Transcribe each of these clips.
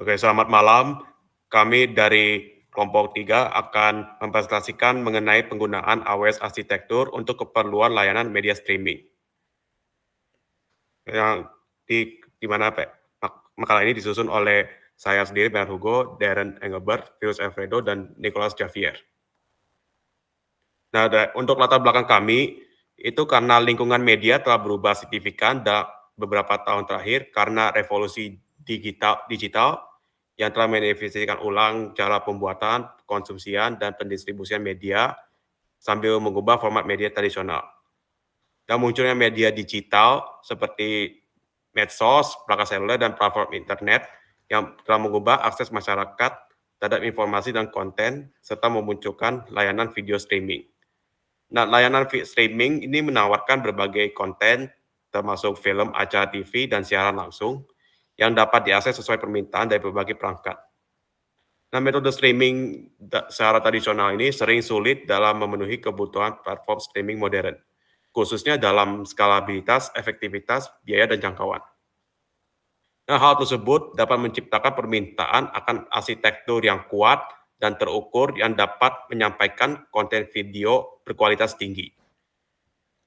Oke, selamat malam. Kami dari kelompok 3 akan mempresentasikan mengenai penggunaan AWS Arsitektur untuk keperluan layanan media streaming. Yang di mana makalah ini disusun oleh saya sendiri, Bernard Hugo, Darren Engelbert, Virus Alfredo, dan Nicholas Javier. Nah, untuk latar belakang kami, itu karena lingkungan media telah berubah signifikan beberapa tahun terakhir karena revolusi digital yang telah mendefinisikan ulang cara pembuatan, konsumsian, dan pendistribusian media sambil mengubah format media tradisional. Dan munculnya media digital seperti medsos, perangkat seluler, dan platform internet yang telah mengubah akses masyarakat terhadap informasi dan konten, serta memunculkan layanan video streaming. Nah, layanan streaming ini menawarkan berbagai konten, termasuk film, acara TV, dan siaran langsung, yang dapat diakses sesuai permintaan dari berbagai perangkat. Nah, metode streaming secara tradisional ini sering sulit dalam memenuhi kebutuhan platform streaming modern, khususnya dalam skalabilitas, efektivitas, biaya, dan jangkauan. Nah, hal tersebut dapat menciptakan permintaan akan arsitektur yang kuat dan terukur yang dapat menyampaikan konten video berkualitas tinggi.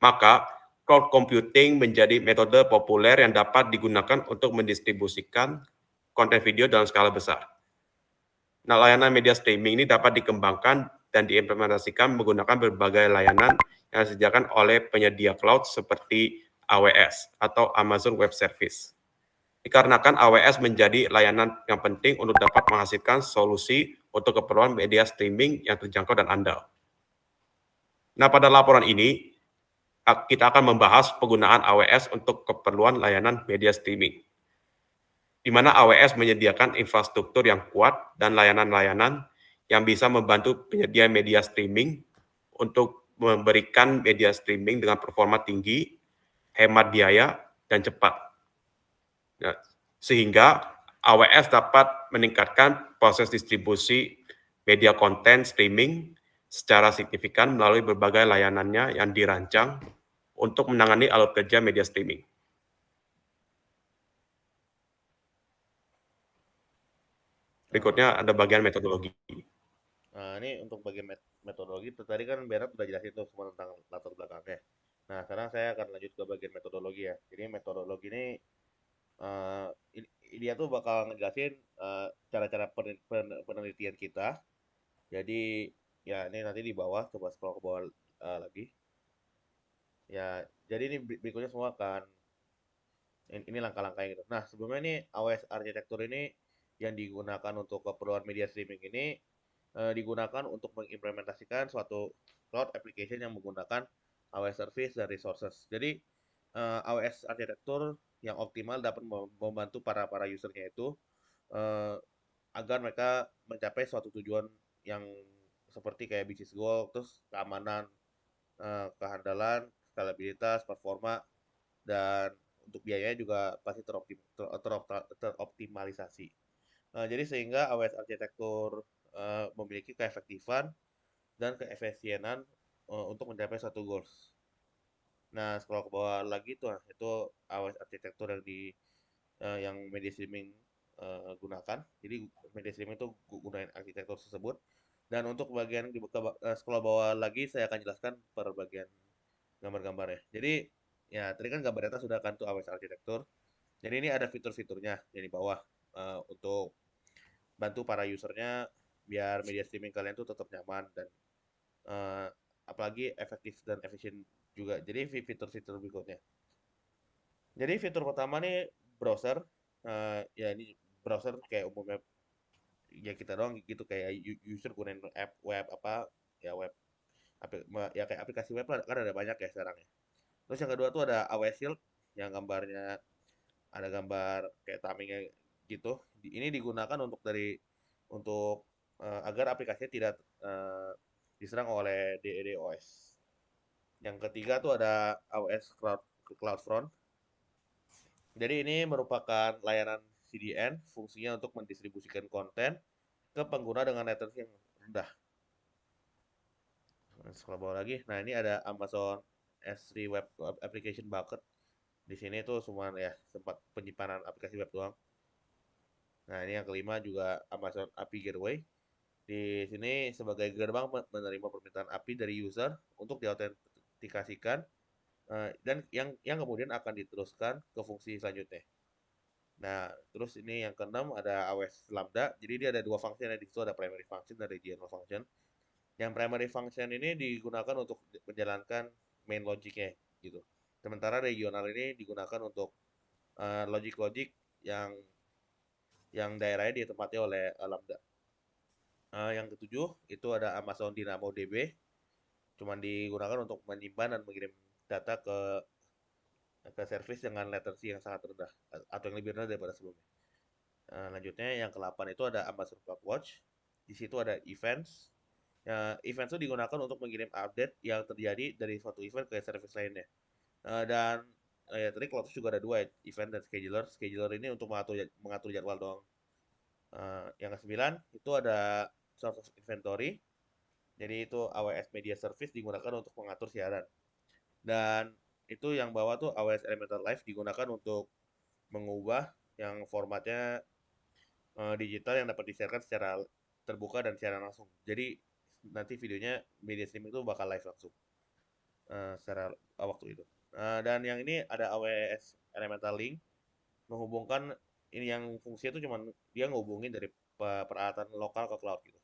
Maka, cloud computing menjadi metode populer yang dapat digunakan untuk mendistribusikan konten video dalam skala besar. Nah, layanan media streaming ini dapat dikembangkan dan diimplementasikan menggunakan berbagai layanan yang disediakan oleh penyedia cloud seperti AWS atau Amazon Web Service. Dikarenakan AWS menjadi layanan yang penting untuk dapat menghasilkan solusi untuk keperluan media streaming yang terjangkau dan andal. Nah, pada laporan ini, kita akan membahas penggunaan AWS untuk keperluan layanan media streaming, di mana AWS menyediakan infrastruktur yang kuat dan layanan-layanan yang bisa membantu penyedia media streaming untuk memberikan media streaming dengan performa tinggi, hemat biaya, dan cepat. Nah, sehingga AWS dapat meningkatkan proses distribusi media konten streaming secara signifikan melalui berbagai layanannya yang dirancang untuk menangani alur kerja media streaming. Berikutnya ada bagian metodologi. Nah, ini untuk bagian metodologi, tadi kan Berat udah jelasin tuh semua tentang latar belakangnya. Nah, sekarang saya akan lanjut ke bagian metodologi ya. Jadi metodologi ini, eh, dia tuh bakal ngejelasin cara-cara penelitian kita. Jadi, ya ini nanti di bawah, coba scroll ke bawah lagi. Ya, jadi ini berikutnya semua kan, ini langkah-langkahnya gitu. Nah, sebelumnya ini AWS arsitektur ini yang digunakan untuk keperluan media streaming ini digunakan untuk mengimplementasikan suatu cloud application yang menggunakan AWS service dan resources. Jadi AWS arsitektur yang optimal dapat membantu para usernya itu eh, agar mereka mencapai suatu tujuan yang seperti kayak business goal, terus keamanan, kehandalan, skalabilitas, performa, dan untuk biayanya juga pasti teroptimalisasi. Jadi sehingga AWS arsitektur memiliki keefektifan dan keefisienan untuk mencapai satu goals. Nah, scroll ke bawah lagi tuh, itu AWS arsitektur yang media streaming gunakan. Jadi media streaming itu gunain arsitektur tersebut. Dan untuk bagian di scroll bawah lagi saya akan jelaskan per bagian gambar-gambarnya. Jadi ya tadi kan gambarnya sudah kan tuh AWS arsitektur. Jadi ini ada fitur-fiturnya di bawah untuk bantu para usernya biar media streaming kalian tuh tetap nyaman dan eh, apalagi efektif dan efisien juga. Jadi fitur-fitur berikutnya. Jadi fitur pertama nih browser. Ya ini browser kayak umumnya ya kita doang gitu kayak user gunain app web apa ya web ya kayak aplikasi web lah, kan ada banyak ya sekarang ya. Terus yang kedua tuh ada AWS Shield yang gambarnya ada gambar kayak thumbnailnya gitu. Ini digunakan untuk agar aplikasinya tidak diserang oleh DDoS. Yang ketiga tuh ada AWS CloudFront. Jadi ini merupakan layanan CDN, fungsinya untuk mendistribusikan konten ke pengguna dengan latensi yang rendah. Scroll bawah lagi. Nah, ini ada Amazon S3 Web Application Bucket. Di sini tuh semua ya tempat penyimpanan aplikasi web doang. Nah, ini yang kelima juga Amazon API Gateway. Di sini sebagai gerbang menerima permintaan API dari user untuk diautentikasikan dan yang kemudian akan diteruskan ke fungsi selanjutnya. Nah, terus ini yang keenam ada AWS Lambda. Jadi dia ada dua function ya, di situ ada primary function dan regional function. Yang primary function ini digunakan untuk menjalankan main logiknya gitu. Sementara regional ini digunakan untuk logic-logic yang daerahnya ditempati oleh Lambda. Yang ketujuh itu ada Amazon DynamoDB, cuman digunakan untuk menyimpan dan mengirim data ke service dengan latency yang sangat rendah atau yang lebih rendah daripada sebelumnya. Lanjutnya yang ke-8 itu ada Amazon CloudWatch. Di situ ada events. Events itu digunakan untuk mengirim update yang terjadi dari suatu event ke service lainnya. Dan ya tadi CloudWatch juga ada dua ya, event dan scheduler. Scheduler ini untuk mengatur jadwal doang. Yang ke-9 itu ada source of inventory. Jadi itu AWS Media Service digunakan untuk mengatur siaran. Dan itu yang bawah tuh AWS Elemental Live digunakan untuk mengubah yang formatnya digital yang dapat disiarkan secara terbuka dan secara langsung. Jadi nanti videonya media streaming itu bakal live langsung secara waktu itu. Dan yang ini ada AWS Elemental Link menghubungkan ini yang fungsinya itu cuman dia ngehubungin dari peralatan lokal ke cloud gitu.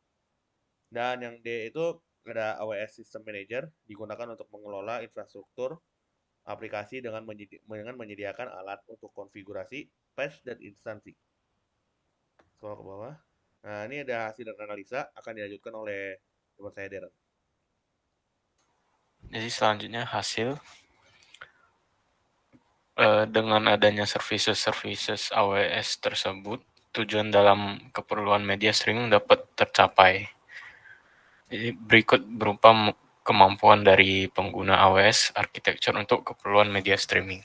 Dan yang D itu ada AWS System Manager digunakan untuk mengelola infrastruktur aplikasi dengan menyediakan alat untuk konfigurasi, patch, dan instansi. Scroll ke bawah. Nah, ini ada hasil dan analisa akan dilanjutkan oleh teman saya Darren. Jadi selanjutnya hasil dengan adanya services AWS tersebut, tujuan dalam keperluan media streaming dapat tercapai. Jadi berikut berupa kemampuan dari pengguna AWS architecture untuk keperluan media streaming.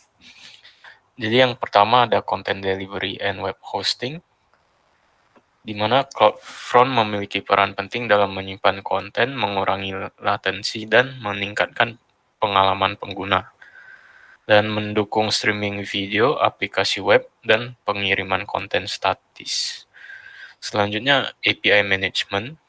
Jadi yang pertama ada content delivery and web hosting, di mana CloudFront memiliki peran penting dalam menyimpan konten, mengurangi latensi, dan meningkatkan pengalaman pengguna, dan mendukung streaming video, aplikasi web, dan pengiriman konten statis. Selanjutnya API management.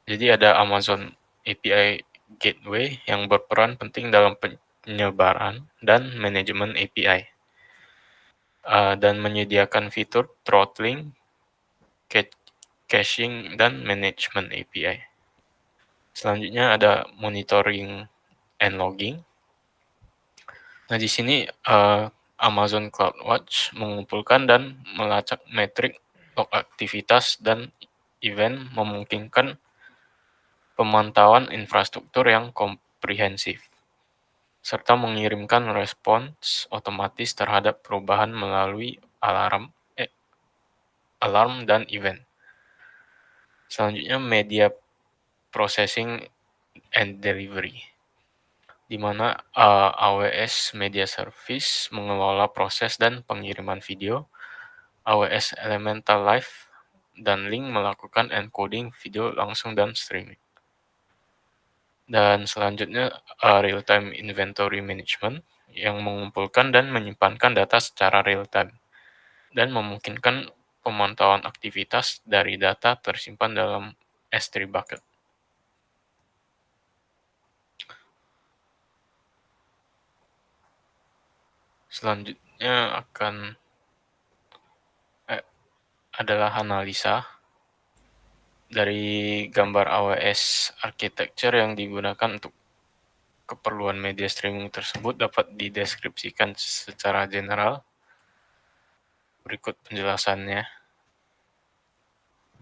Jadi ada Amazon API Gateway yang berperan penting dalam penyebaran dan manajemen API. Dan menyediakan fitur throttling, caching, dan manajemen API. Selanjutnya ada monitoring and logging. Nah, di sini Amazon CloudWatch mengumpulkan dan melacak metrik log aktivitas dan event, memungkinkan pemantauan infrastruktur yang komprehensif, serta mengirimkan respons otomatis terhadap perubahan melalui alarm dan event. Selanjutnya media processing and delivery, di mana AWS Media Service mengelola proses dan pengiriman video, AWS Elemental Live dan Link melakukan encoding video langsung dan streaming. Dan selanjutnya real-time inventory management yang mengumpulkan dan menyimpankan data secara real-time dan memungkinkan pemantauan aktivitas dari data tersimpan dalam S3 bucket. Selanjutnya adalah analisa dari gambar AWS architecture yang digunakan untuk keperluan media streaming tersebut dapat dideskripsikan secara general. Berikut penjelasannya.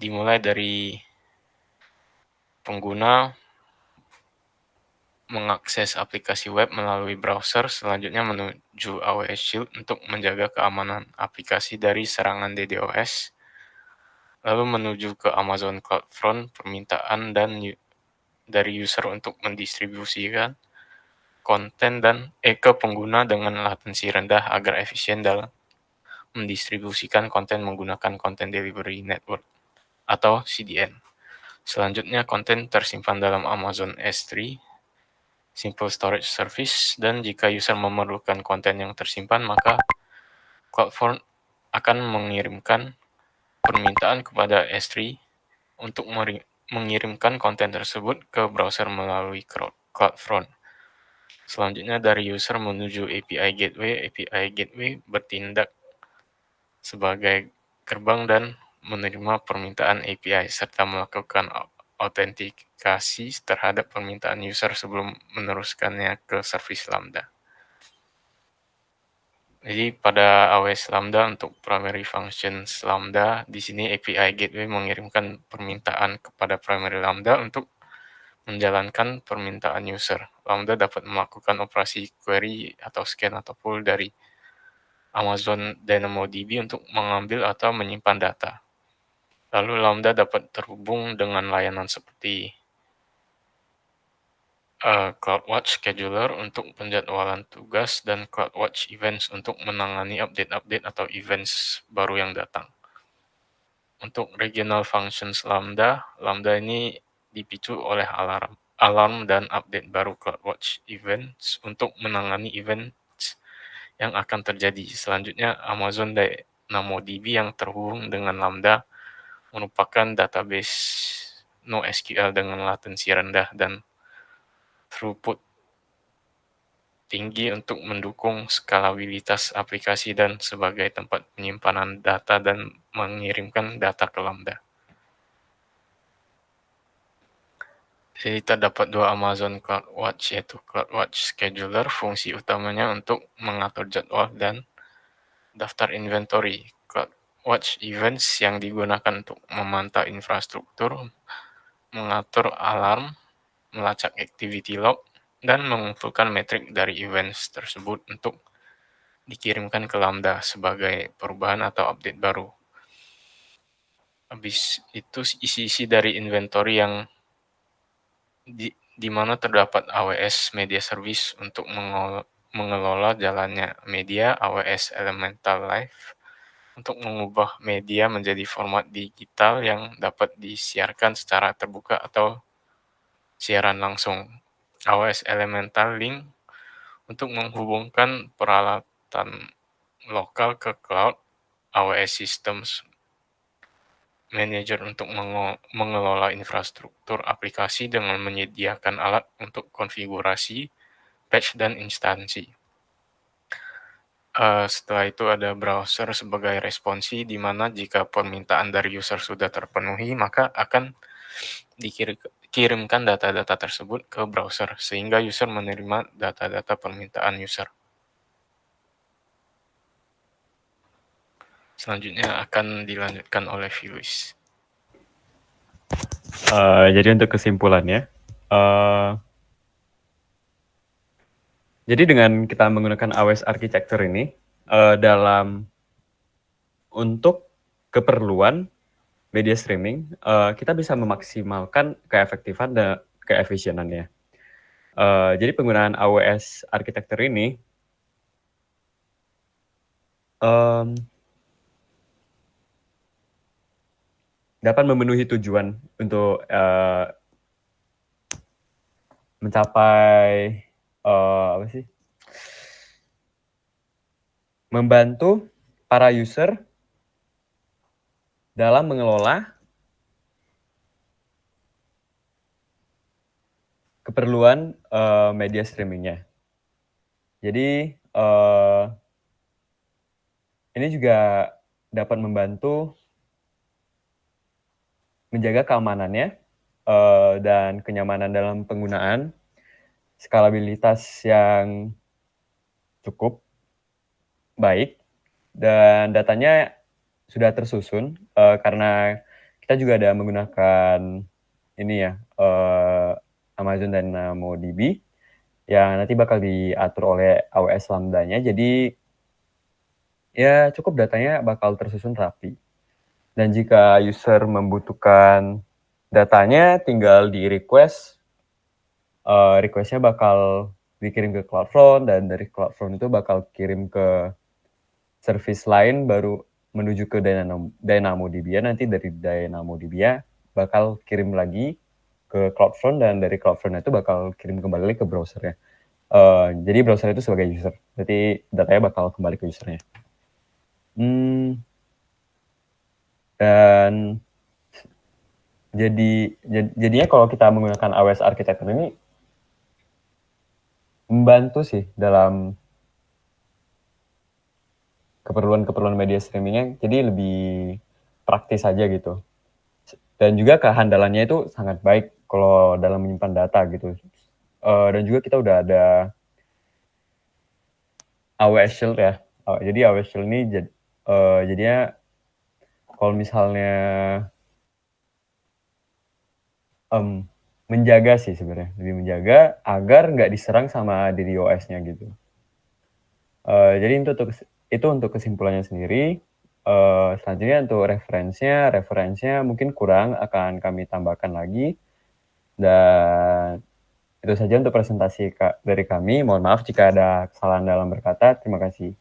Dimulai dari pengguna mengakses aplikasi web melalui browser, selanjutnya menuju AWS Shield untuk menjaga keamanan aplikasi dari serangan DDoS, lalu menuju ke Amazon CloudFront, permintaan dari user untuk mendistribusikan konten dan ke pengguna dengan latensi rendah agar efisien dalam mendistribusikan konten menggunakan Content Delivery Network atau CDN. Selanjutnya, konten tersimpan dalam Amazon S3, Simple Storage Service, dan jika user memerlukan konten yang tersimpan, maka CloudFront akan mengirimkan permintaan kepada S3 untuk mengirimkan konten tersebut ke browser melalui CloudFront. Selanjutnya dari user menuju API Gateway bertindak sebagai gerbang dan menerima permintaan API serta melakukan autentikasi terhadap permintaan user sebelum meneruskannya ke service Lambda. Jadi pada AWS Lambda untuk primary functions Lambda, di sini API Gateway mengirimkan permintaan kepada primary Lambda untuk menjalankan permintaan user. Lambda dapat melakukan operasi query atau scan atau pull dari Amazon DynamoDB untuk mengambil atau menyimpan data. Lalu Lambda dapat terhubung dengan layanan seperti CloudWatch Scheduler untuk penjadwalan tugas dan CloudWatch Events untuk menangani update-update atau events baru yang datang. Untuk regional functions Lambda ini dipicu oleh alarm dan update baru CloudWatch Events untuk menangani events yang akan terjadi. Selanjutnya, Amazon DynamoDB yang terhubung dengan Lambda merupakan database NoSQL dengan latensi rendah dan throughput tinggi untuk mendukung skalabilitas aplikasi dan sebagai tempat penyimpanan data dan mengirimkan data ke Lambda. Jadi terdapat dua Amazon CloudWatch, yaitu CloudWatch Scheduler, fungsi utamanya untuk mengatur jadwal dan daftar inventory. CloudWatch Events yang digunakan untuk memantau infrastruktur, mengatur alarm, melacak activity log, dan mengumpulkan metrik dari events tersebut untuk dikirimkan ke Lambda sebagai perubahan atau update baru. Habis itu isi-isi dari inventory yang di mana terdapat AWS Media Service untuk mengelola jalannya media, AWS Elemental Live untuk mengubah media menjadi format digital yang dapat disiarkan secara terbuka atau siaran langsung. AWS Elemental Link untuk menghubungkan peralatan lokal ke cloud, AWS Systems Manager untuk mengelola infrastruktur aplikasi dengan menyediakan alat untuk konfigurasi, patch, dan instansi. Setelah itu ada browser sebagai responsi, di mana jika permintaan dari user sudah terpenuhi, maka akan dikirimkan data-data tersebut ke browser, sehingga user menerima data-data permintaan user. Selanjutnya akan dilanjutkan oleh Filis. Jadi untuk kesimpulannya, jadi dengan kita menggunakan AWS Architecture ini, untuk keperluan media streaming, kita bisa memaksimalkan keefektifan dan keefisienannya. Jadi penggunaan AWS Architecture ini dapat memenuhi tujuan untuk mencapai membantu para user dalam mengelola keperluan media streamingnya. Jadi ini juga dapat membantu menjaga keamanannya dan kenyamanan dalam penggunaan, skalabilitas yang cukup baik, dan datanya sudah tersusun karena kita juga ada menggunakan ini ya, Amazon DynamoDB yang nanti bakal diatur oleh AWS Lambda-nya. Jadi ya cukup datanya bakal tersusun rapi. Dan jika user membutuhkan datanya, tinggal di request. Requestnya bakal dikirim ke CloudFront, dan dari CloudFront itu bakal kirim ke service lain, baru menuju ke DynamoDB. Nanti dari DynamoDB bakal kirim lagi ke CloudFront, dan dari CloudFront itu bakal kirim kembali ke browsernya. Jadi browser itu sebagai user, jadi datanya bakal kembali ke usernya. Dan jadinya kalau kita menggunakan AWS Architecture ini membantu sih dalam keperluan media streamingnya, jadi lebih praktis aja gitu. Dan juga kehandalannya itu sangat baik kalau dalam menyimpan data gitu. Dan juga kita udah ada AWS Shield ya. Jadi AWS Shield ini jadinya kalau misalnya menjaga sih sebenarnya, lebih menjaga agar nggak diserang sama diri OS-nya gitu. Jadi itu untuk kesimpulannya sendiri. Selanjutnya untuk referensinya mungkin kurang, akan kami tambahkan lagi. Dan itu saja untuk presentasi dari kami. Mohon maaf jika ada kesalahan dalam berkata. Terima kasih.